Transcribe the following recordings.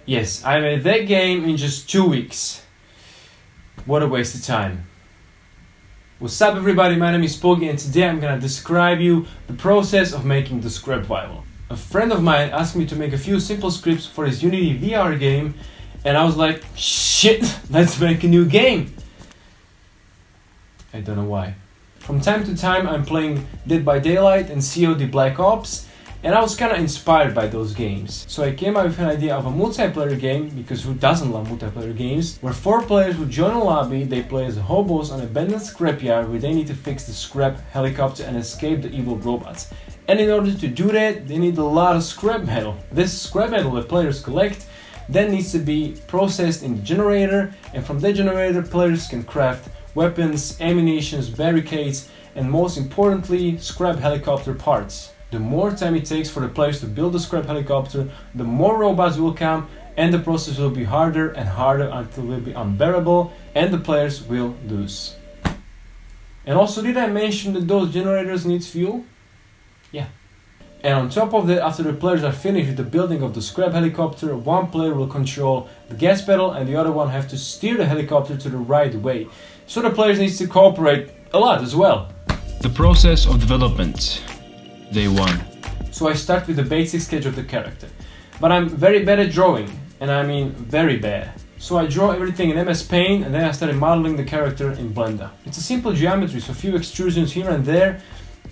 Yes, I made that game in just 2 weeks. What a waste of time. What's up everybody, my name is Pogi and today I'm gonna describe you the process of making the Scrapvival. A friend of mine asked me to make a few simple scripts for his Unity VR game and I was like, shit, let's make a new game. I don't know why. From time to time I'm playing Dead by Daylight and COD Black Ops and I was kinda inspired by those games. So I came up with an idea of a multiplayer game, because who doesn't love multiplayer games, where 4 players would join a lobby, they play as hobos on an abandoned scrapyard where they need to fix the scrap helicopter and escape the evil robots. And in order to do that, they need a lot of scrap metal. This scrap metal that players collect then needs to be processed in the generator, and from that generator players can craft weapons, ammunition, barricades, and most importantly, scrap helicopter parts. The more time it takes for the players to build the scrap helicopter, the more robots will come, and the process will be harder and harder until it will be unbearable and the players will lose. And also, did I mention that those generators need fuel? Yeah. And on top of that, after the players are finished with the building of the scrap helicopter, one player will control the gas pedal and the other one have to steer the helicopter to the right way. So the players need to cooperate a lot as well. The process of development. Day 1. So I start with the basic sketch of the character. But I'm very bad at drawing, and I mean very bad. So I draw everything in MS Paint and then I started modeling the character in Blender. It's a simple geometry, so a few extrusions here and there,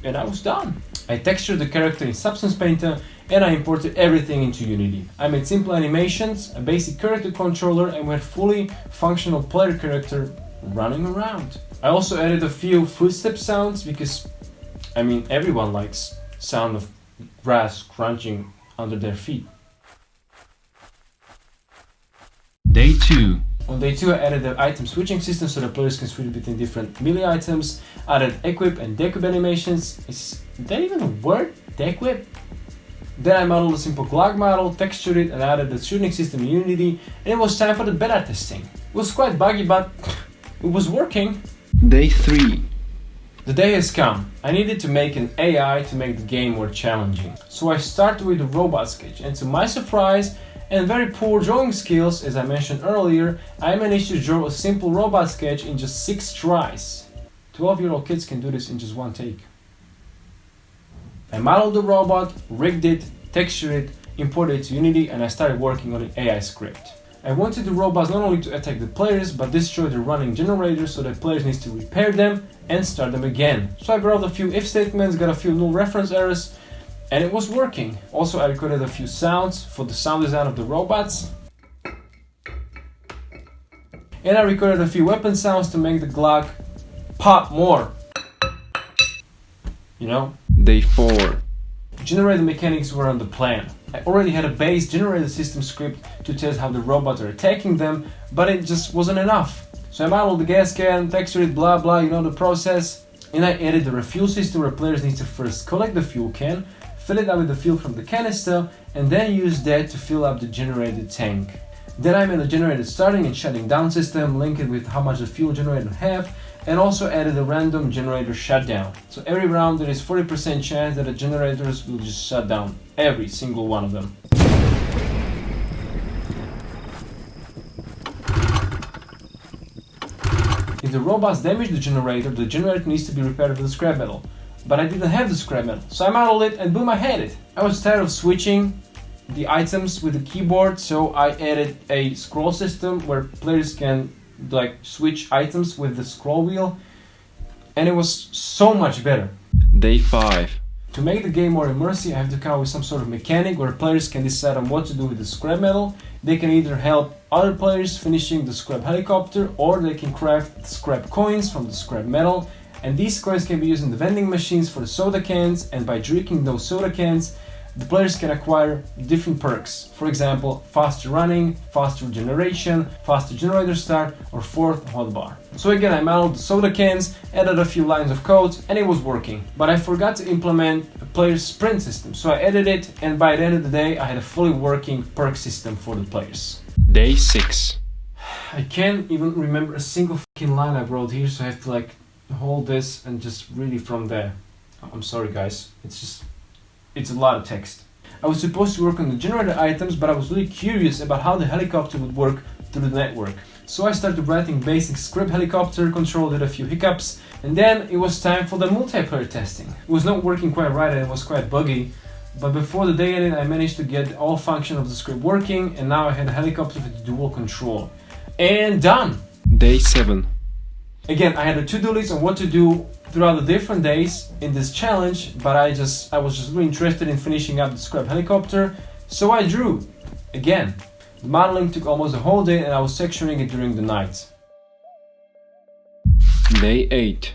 and I was done. I textured the character in Substance Painter and I imported everything into Unity. I made simple animations, a basic character controller, and we had fully functional player character running around. I also added a few footstep sounds because, I mean, everyone likes sound of grass crunching under their feet. Day 2. On day 2 I added the item switching system so the players can switch between different melee items. I added equip and dequip animations. Is that even a word? Dequip? Then I modeled a simple Glock model, textured it and added the shooting system in Unity, and it was time for the beta testing. It was quite buggy but it was working. Day 3. The day has come. I needed to make an AI to make the game more challenging. So I started with the robot sketch, and to my surprise and very poor drawing skills, as I mentioned earlier, I managed to draw a simple robot sketch in just 6 tries. 12-year-old kids can do this in just 1 take. I modeled the robot, rigged it, textured it, imported it to Unity, and I started working on an AI script. I wanted the robots not only to attack the players, but destroy the running generators so that players need to repair them and start them again. So I wrote a few if statements, got a few null reference errors, and it was working. Also, I recorded a few sounds for the sound design of the robots. And I recorded a few weapon sounds to make the Glock pop more. You know? Day 4. Generator mechanics were on the plan. I already had a base generator system script to test how the robots are attacking them, but it just wasn't enough. So I modeled the gas can, textured it, blah blah, you know the process. And I added the refuel system where players need to first collect the fuel can, fill it up with the fuel from the canister, and then use that to fill up the generator tank. Then I made a generator starting and shutting down system, linked it with how much the fuel generator have, and also added a random generator shutdown. So every round there is 40% chance that the generators will just shut down, every single one of them. If the robots damage the generator needs to be repaired with the scrap metal. But I didn't have the scrap metal, so I modeled it and boom, I had it. I was tired of switching the items with the keyboard, so I added a scroll system where players can like switch items with the scroll wheel, and it was so much better. Day 5. To make the game more immersive, I have to come up with some sort of mechanic where players can decide on what to do with the scrap metal. They can either help other players finishing the scrap helicopter, or they can craft scrap coins from the scrap metal, and these coins can be used in the vending machines for the soda cans, and by drinking those soda cans the players can acquire different perks. For example, faster running, faster regeneration, faster generator start, or 4th hotbar. So again, I modeled the soda cans, added a few lines of code, and it was working. But I forgot to implement a player sprint system, so I added it, and by the end of the day I had a fully working perk system for the players. Day 6. I can't even remember a single fucking line I wrote here, so I have to like hold this and just read it from there. I'm sorry guys, it's a lot of text. I was supposed to work on the generated items, but I was really curious about how the helicopter would work through the network. So I started writing basic script helicopter control, did a few hiccups, and then it was time for the multiplayer testing. It was not working quite right and it was quite buggy, but before the day ended I managed to get all function of the script working, and now I had a helicopter with dual control. And done! Day 7. Again, I had a to-do list on what to do throughout the different days in this challenge, but I was just really interested in finishing up the scrap helicopter, so I drew. Again, the modeling took almost a whole day and I was texturing it during the night. Day 8.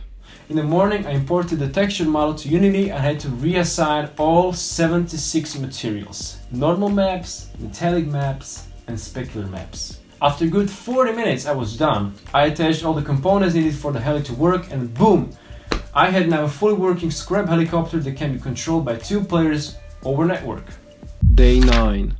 In the morning I imported the texture model to Unity and had to reassign all 76 materials. Normal maps, metallic maps and specular maps. After a good 40 minutes I was done. I attached all the components needed for the heli to work, and boom! I had now a fully working scrap helicopter that can be controlled by 2 players over network. Day 9.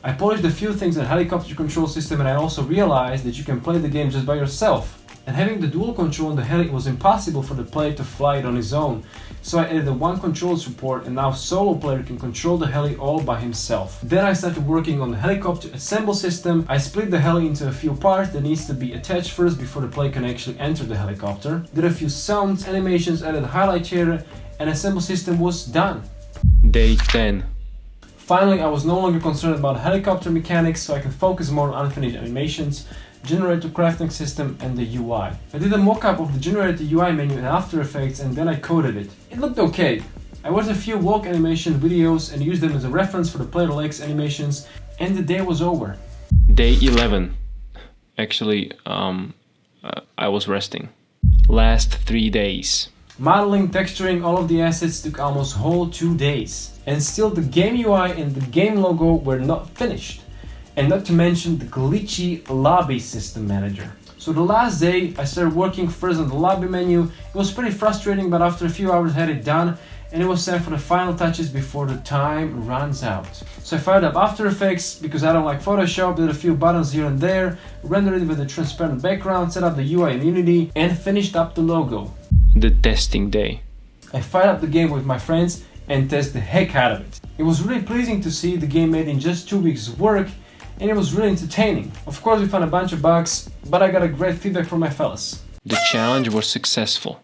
I polished a few things in the helicopter control system, and I also realized that you can play the game just by yourself. And having the dual control on the heli, it was impossible for the player to fly it on his own. So I added a one control support, and now solo player can control the heli all by himself. Then I started working on the helicopter assemble system. I split the heli into a few parts that needs to be attached first before the player can actually enter the helicopter. Did a few sounds, animations, added a highlight shader, and assemble system was done. Day 10. Finally, I was no longer concerned about helicopter mechanics, so I could focus more on unfinished animations, generator crafting system and the UI. I did a mock-up of the generator UI menu in After Effects and then I coded it. It looked okay. I watched a few walk animation videos and used them as a reference for the player legs animations, and the day was over. Day 11. Actually, I was resting. Last 3 days. Modeling, texturing all of the assets took almost whole 2 days. And still the game UI and the game logo were not finished. And not to mention the glitchy lobby system manager. So the last day I started working first on the lobby menu. It was pretty frustrating, but after a few hours I had it done, and it was time for the final touches before the time runs out. So I fired up After Effects because I don't like Photoshop, did a few buttons here and there, rendered it with a transparent background, set up the UI in Unity, and finished up the logo. The testing day. I fired up the game with my friends and tested the heck out of it. It was really pleasing to see the game made in just 2 weeks of work, and it was really entertaining. Of course we found a bunch of bugs, but I got a great feedback from my fellas. The challenge was successful,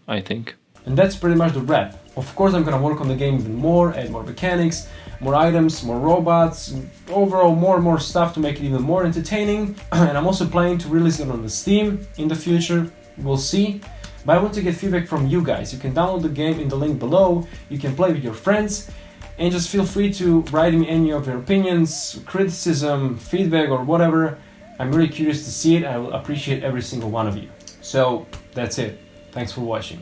I think. And that's pretty much the wrap. Of course I'm gonna work on the game even more, add more mechanics, more items, more robots, and overall more and more stuff to make it even more entertaining. And I'm also planning to release it on the Steam in the future, we'll see. But I want to get feedback from you guys. You can download the game in the link below, you can play with your friends, and just feel free to write me any of your opinions, criticism, feedback or whatever. I'm really curious to see it. I will appreciate every single one of you. So that's it. Thanks for watching.